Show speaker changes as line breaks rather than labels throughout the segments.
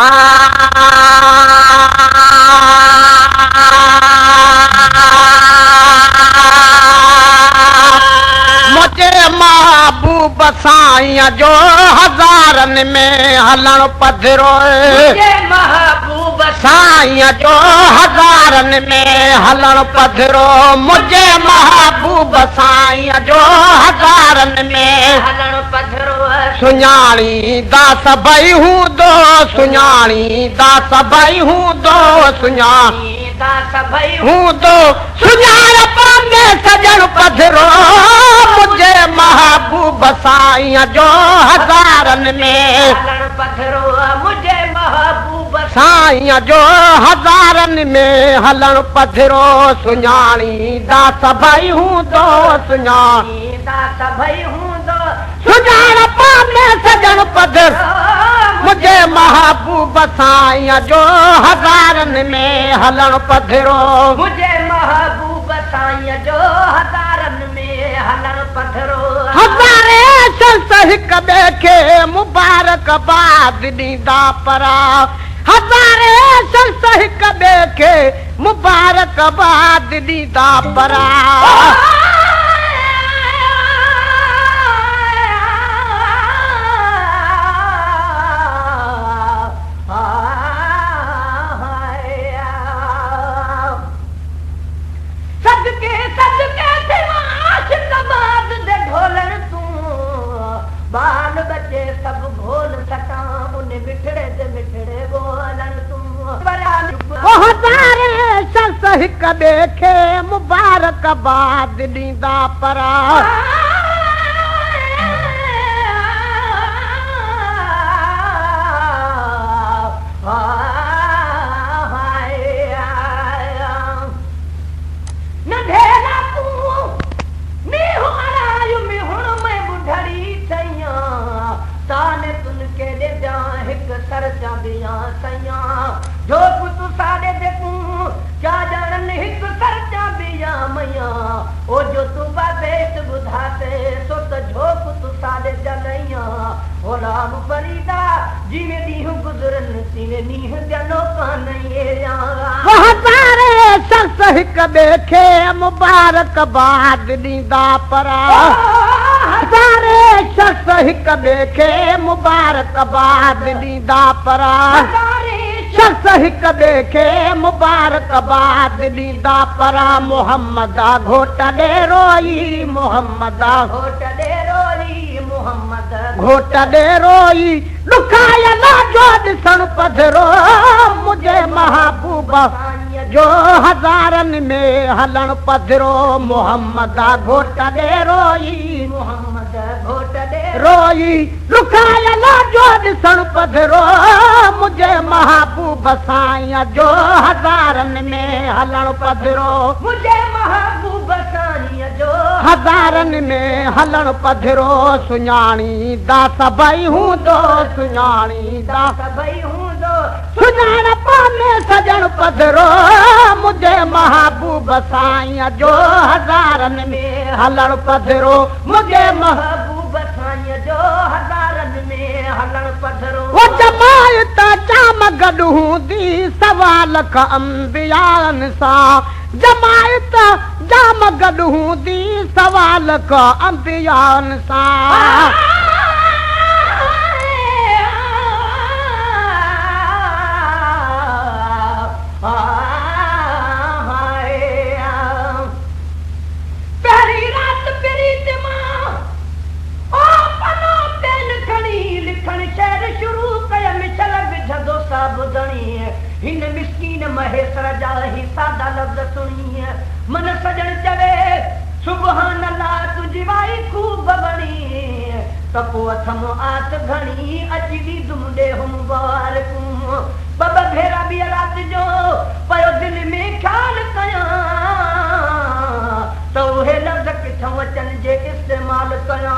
मुझे महबूब साईं जो हज़ारनि में हलण पधरो
महबूब
साईं जो हज़ारनि में हलण पधरो मुझे महबूब साईं जो हज़ारनि में
हलण पधरो
सुञाणी दास भई हूंदो सुञाणी दास भई हूंदो सुञाणी
दास भई
हूंदो सुञाणप में सजण पधरो मुझे महबूब साईं जो हज़ारनि में
हलण पधरो मुझे महबूब
साईं जो हज़ारनि में हलण पधरो सुञाणी दास भई हूंदो सुञाणी
दास भई हूंदो
सुञाणप में सजण पधरो मुझे महबूब साईं जो हज़ारनि में हलण पधरो
मुझे महबूब साईं जो हज़ारनि में हलण पधरो
हज़ारे शख्स हिक ॿिए खे मुबारकबाद ॾींदा परा हज़ारे शख्स हिक ॿिए खे मुबारकबाद ॾींदा परा
बाल बच्चे सब घोल सका उन मिठड़े ते मिठड़े बोलन तूं
हज़ारे शख्स हिक ॿिए खे मुबारकबाद ॾींदा परा
जो तू साड़े देखूं क्या जानन हिक सरचा बिया मैया ओ जो तू बाबेत बुधाते सो त झोक तू साड़े जनैया ओ राम फरीदा जिने दीहु गुजरन तिने नीह जनो कानैया
हज़ारे शख्स हिक ॿिए खे मुबारकबाद ॾींदा परा हज़ारे शख्स हिक ॿिए खे मुबारकबाद ॾींदा परा शख्स हिक ॿिए खे मुबारकबाद ॾींदा परा मोहम्मद घोट ॾे रोई मोहम्मद
घोट ॾे रोई मोहम्मद
घोट ॾे रोई ॾुखायल जो ॾिसण पधरो मुझे महबूब जो हज़ारनि में हलण पधरो मोहम्मद घोट ॾे रोई
मोहम्मद घोट ॾे
रोई ॾुखायल जो ॾिसण पधरो मुझे महबूब साईं जो हज़ारनि में हलण पधरो
मुझे महबूब साईं जो
हज़ारनि में हलण पधरो सुञाणी दास भई हूंदो सुञाणी दास
भई हूंदो
सुञाणप में सजण पधरो मुझे महबूब साईं जो हज़ारनि में हलण पधरो मुझे
महबूब साईं जो हज़ारनि में हलण पधरो
वो जमायत जाम गॾु हूंदी सवा लख अंबियानि सां जमायत जाम गॾु हूंदी सवा लख अंबियानि सां
हिन मिस्कीन महेसर जा ही सादा लफ्ज़ सुणी मन सजण चवे सुभान अल्लाह तुझी वाई खूब बणी त पोइ अथम आत घणी अची दी दुमडे हम वार कूं बब भेरा बि रात जो पयो दिल में ख्याल कया त उहे लफ्ज़ किथां अचनि जे इस्तेमाल कया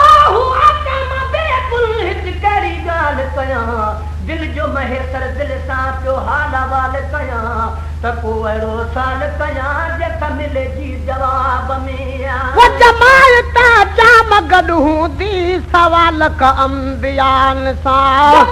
आहू आका मां बेकुल हित कहिड़ी ॻाल्हि कया दिल जो महेसर दिल सां पियो हाल वाल कया त पोइ अहिड़ो साल कया जेका मिले जी जवाब में
वो जमायत जाम गॾु हूंदी सवा लख अंबियानि सां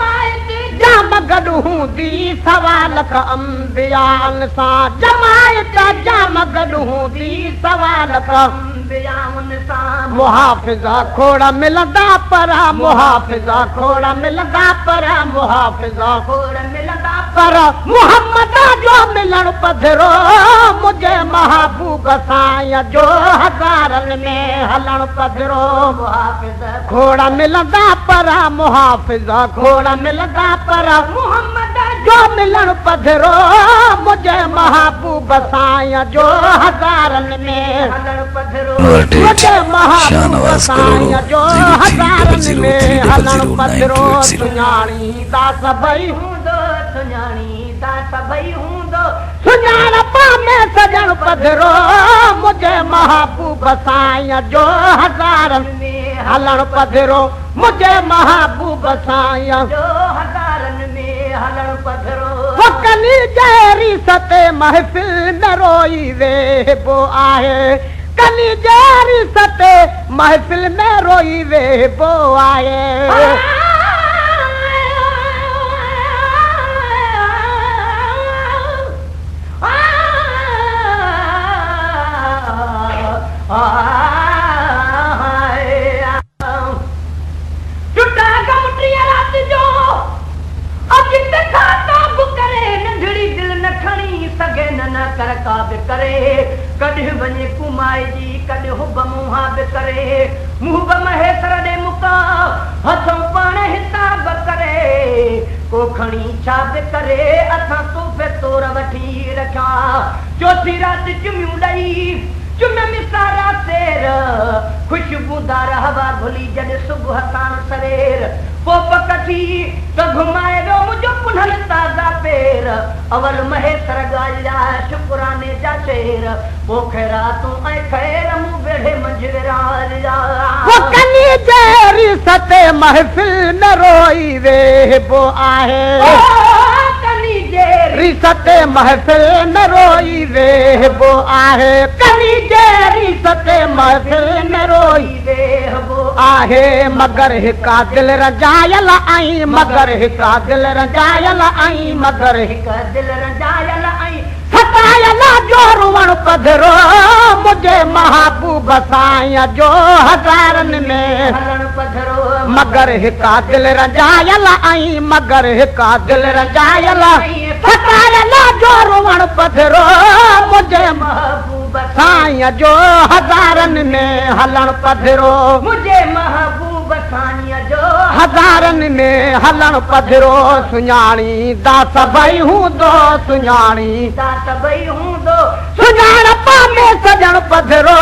गॾु हूंदी सवाल का अंबियान सां जमायत जाम गॾु हूंदी सवाल का मुहाफ़िज़ा खोड़ मिलंदा पर मुहाफ़िज़ा खोड़ मिलंदा पर मुहाफ़िज़ा खोड़ मिलंदा पर मुहम्मद जो मिलण पधरो मुझे महबूब साईं जो हज़ारनि में हलण पधरो मुहाफ़िज़ा खोड़ मिलंदा पर मुहाफ़िज़ा खोड़ मिलंदा पर मुहम्मद जो मिलण पधरो मुझे महबूब साईं जो हज़ारनि में हलण पधरो मुझे महबूब साईं जो हज़ारनि में हलण पधरो सुञाणी दा सभई हूंदो सुञाणी दा सभई हूंदो सुञाणप में सजण पधरो मुझे महबूब साईं जो हज़ारनि में हलण पधरो मुझे महबूब साईं जो हज़ारनि में हलण पधरो कनी जहिड़ी सते महफ़िल में रोई वेबो आहे कनी जहिड़ी सते महफ़िल में रोई वेबो आहे कॾहिं वञे कुमाए जी कॾहिं हुब मुंहा बि करे मुंह महेसर ॾे मुका हथों पाण हिसाब करे को खणी छा बि करे असां तोहफ़े तौर वठी रखिया चौथी राति चुमियूं ॾेई चुम मिसारा सेर ख़ुशबूदार हवा भुली जॾहिं सुबुह साण सवेर पोप कठी त घुमाए वियो मुंहिंजो पुनल ताज़ा पेर अवल महेसर ॻाल्हिया शुक्राने जा शेर पोइ रातूं ऐं ख़ैर मूं वेढ़े मंझि विरालिया कनी जहिड़ी सते महफ़िल में रोई वेबो आहे कनी जहिड़ी सते महफ़िल में रोई वेबो आहे कनी जहिड़ी सते महफ़िल में रोई वेबो आहे मगर हिका दिल रजायल आई मगर हिका दिल रजायल आई मगर हिका दिल रजायल आई सतायल जो रुवण पधरो मुझे महबूब साईं जो हज़ारनि में हलण पधरो मगर हिका दिल रजायल आई मगर हिका दिल रजायल सतायल जो रुवण पधरो मुझे महबूब साईं जो हज़ारनि में हलण पधरो मुझे महबूब साईं जो हज़ारनि में हलण पधरो सुञाणी दा सभई हूंदो सुञाणी दा सभई हूंदो सुञाणप में सजण पधरो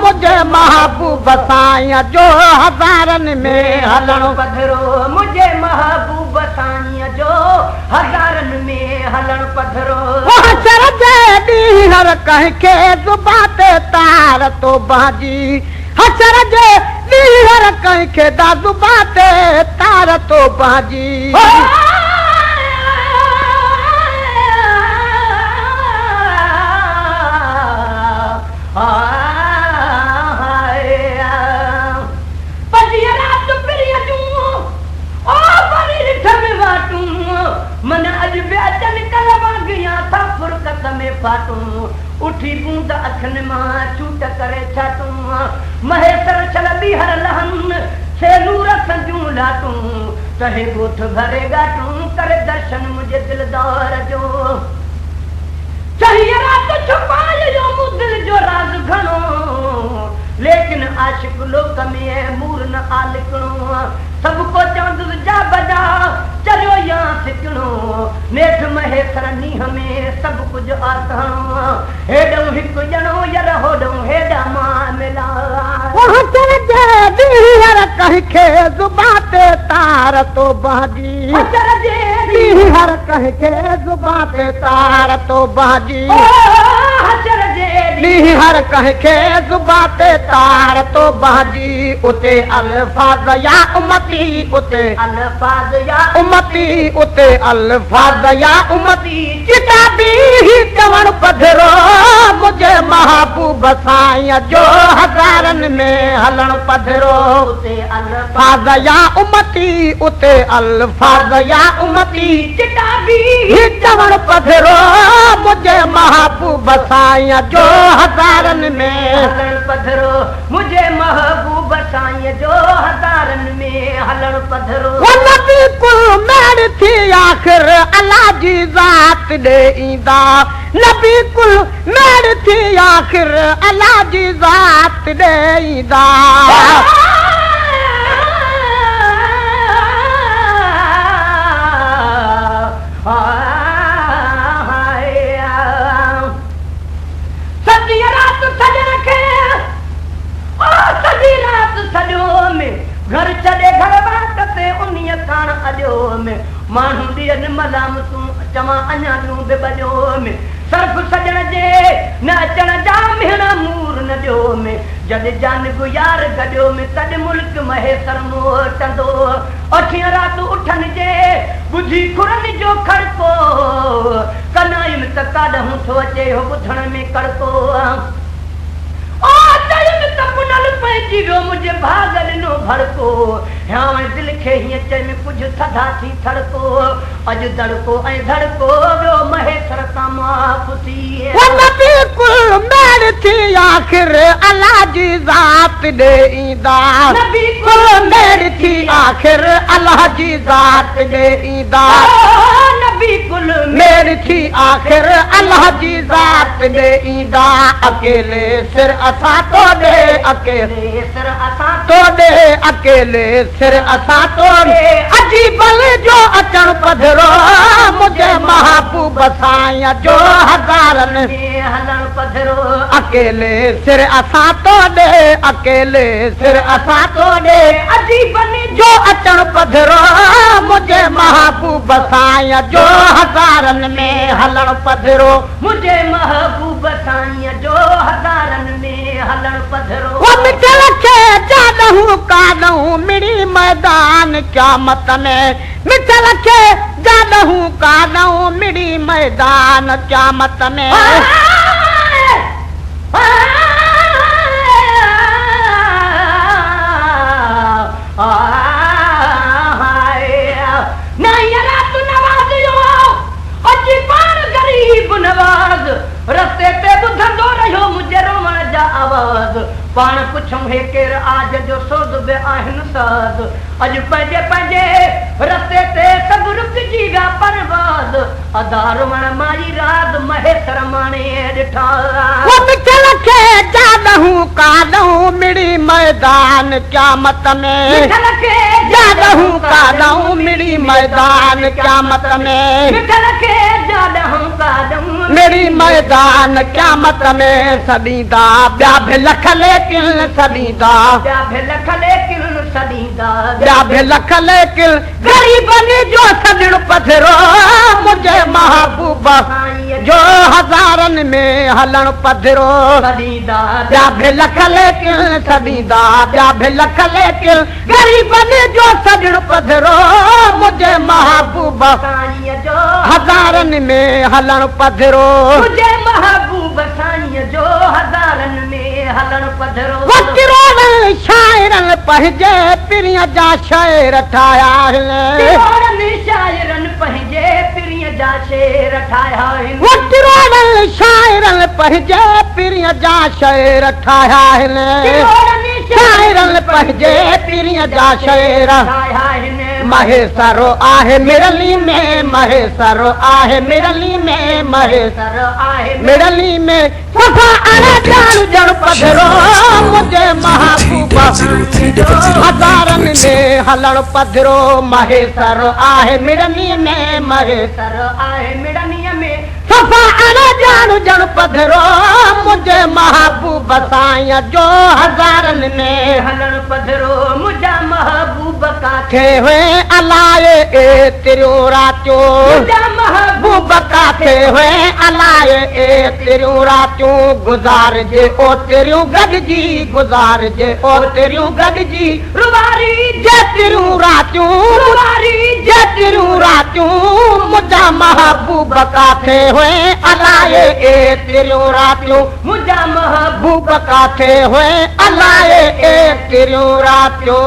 मुझे महबूब साईं जो हज़ारनि में हलण पधरो मुझे महबूब साईं जो हज़ारनि में हलण पधरो हशर जे ॾींहुं हर कंहिंखे ज़ुबां ते तार तो बाजी हशर जे ॾींहुं हर कंहिंखे ज़ुबां ते तार तो बाजी मन अज बेचन कलवा गया था फुरकत में फाटूं उठी बूंद अखन मां छूट करे छाटूं महेसर छलबी हर लहन से नूर संजू लाटूं कहे गोठ भरे गाटूं करे दर्शन मुझे दिलदार जो चाहिए रात छुपाए जो मुदिल जो राज घणो लेकिन आशिक लोक में मूर न आलिकणो सबको चांद जा बजा चलो यहाँ सिकणो नेठ महेसर नीह में सब कुछ आतणो हेडो हिक जणो यर होडो हेडा मां मिला हचर जे ॾींहर कंहिंखे ज़ुबां ते तार तो बाजी हचर जे ॾींहर कंहिंखे ज़ुबां ते तार तो बाजी हचर
नी हर कंहिंखे ज़ुबाते तार तो बाजी उते अल्फाज़ या उम्मती उते
अल्फाज़ या
उम्मती उते अल्फाज़ या उम्मती किताबी ही चवण पधरो मुझे महबूब साईं जो हज़ारनि में हलण पधरो
उते
अल्फाज़ या उम्मती उते अल्फाज़ या उम्मती
किताबी
ही चवण पधरो मुझे महबूब साईं जो हज़ारनि में
हलण पधरो मुझे महबूब साईं जो हज़ारनि में हलण पधरो
नबी कुल मेड़ थी आख़िर अल्लाह जी ज़ात ॾे ईंदा नबी कुल मेड़ थी आख़िर अल्लाह जी ज़ात ॾे ईंदा
सॼी राति सॼण खे सॼी राति सॼो में घर छॾे घर बाट ते उन्हीअ काण अॼो में माण्हू ॾियनि मलामतूं चवां अञा तूं बि बॼो में सर्फ सॼण जे न अचण जा मिहणा मूर न ॾियो में जॾहिं जान गुयार गॾियो में तॾहिं मुल्क महेसर मोटंदो अखियां राति उठनि जे ॿुधी खुरनि जो खड़को कनाइम त काॾहूं थो अचे हो ॿुधण में कड़को पइजी वियो मुंहिंजे भाग ॾिनो भड़को हाणे दिलि खे हीअं चए में कुझु थधा थी थड़को अॼु दड़को ऐं धड़को वियो महेसर सां माफ़ थी
नबी कुल मेड़ थी आख़िर अल्लाह जी ज़ात ॾे ईंदा
नबी
कुल मेड़ थी आख़िर अल्लाह जी ज़ात ॾे ईंदा
नबी कुल
मेड़ थी आख़िर अल्लाह जी ज़ात ॾे ईंदा अकेले सिर असां तो ॾे अकेले
सर असां
तो ॾे अकेले सिर असां तो ॾे अजीबल जो अचण पधरो मुझे महबूब साईं जो हज़ारनि
में हलण पधरो
अकेले सिर असां तो ॾे अकेले सिर असां तो ॾे
अजीबन
जो अचण पधरो मुझे महबूब साईं जो हज़ारनि में हलण पधरो
मुझे महबूब साईं जो हज़ारनि में हलण पधरो
वो मिठल खे जाॾहूं काॾहूं मिड़ी मैदान क़यामत में मिठल खे जाॾहूं काॾहूं मिड़ी मैदान क़यामत में
नवाज़ रस्ते ते ॿुधंदो रहियो मुंहिंजे रोवण जा आवाज़ पाण पुछूं हे केरु आज जो सोध बि आहिनि साध अॼु पंहिंजे पंहिंजे रस्ते ते सभु रुकिजी विया परवाज़ अदा रोवण माई रात महेसर माणे ॾिठा
वो मिठल खे जाॾहूं काॾहूं मिड़ी मैदान क़यामत में
मिठल खे
जाॾहूं काॾहूं मिड़ी मैदान क़यामत में
मिठल खे जाॾहूं काॾहूं
मिड़ी मैदान क़यामत में सॾींदा ॿिया बि लख लेकिन सॾींदा
ॿिया बि लख लेकिन सॾींदा
ॿिया बि लख लेकिन ग़रीबनि जो सॾण पधरो मुंहिंजे महबूब जो हज़ारनि में हलण पधरो
सॾींदा
ॿिया बि लख लेकिन सॾींदा ॿिया बि लख लेकिन ग़रीबनि जो सॾण पधरो मुंहिंजे महबूब
साईं जो
हज़ारनि में हलण पधरो
मुंहिंजे महबूब साईं जो हज़ारनि में हलण पधरो
वकिरोड़नि शाइरनि पंहिंजे पिरीअ जा शेर ठाहिया आहिनि
तिरोड़नि शाइरनि पंहिंजे पिरीअ जा शेर ठाहिया आहिनि
वकिरोड़नि शाइरनि पंहिंजे पिरीअ जा शेर ठाहिया आहिनि
तिरोड़नि
शाइरनि पंहिंजे पिरीअ जा शेर
ठाहिया आहिनि
महेसरो आहे मिरली में महेसरो आहे मिरली में महेसर
आहे
मिरली में सफ़ा अण ॼाण ॼण पधरो मुंहिंजे महबूब हज़ारनि में हलण पधरो महेसर आहे मिरली में महेसर
आहे मिड़नीअ में
सफ़ा अण ॼाण ॼण पधरो मुंहिंजे महबूब साईं जो हज़ारनि में
हलण पधरो मुंहिंजा महबूब काथे
खे हुए अलाए एतिरो रातियो
मुंहिंजा महबूब
महबूब काथे हुए अलाए ए तेरियूं रातियूं गुज़ारजे ओ तेरियूं गॾिजी गुज़ारजे ओ तेरियूं गॾिजी रुवारी जे तेरियूं रातियूं रुवारी जे तेरियूं रातियूं मुंहिंजा महबूब काथे हुए अलाए ए तेरियूं रातियूं मुंहिंजा महबूब काथे हुए अलाए ए तेरियूं रातियूं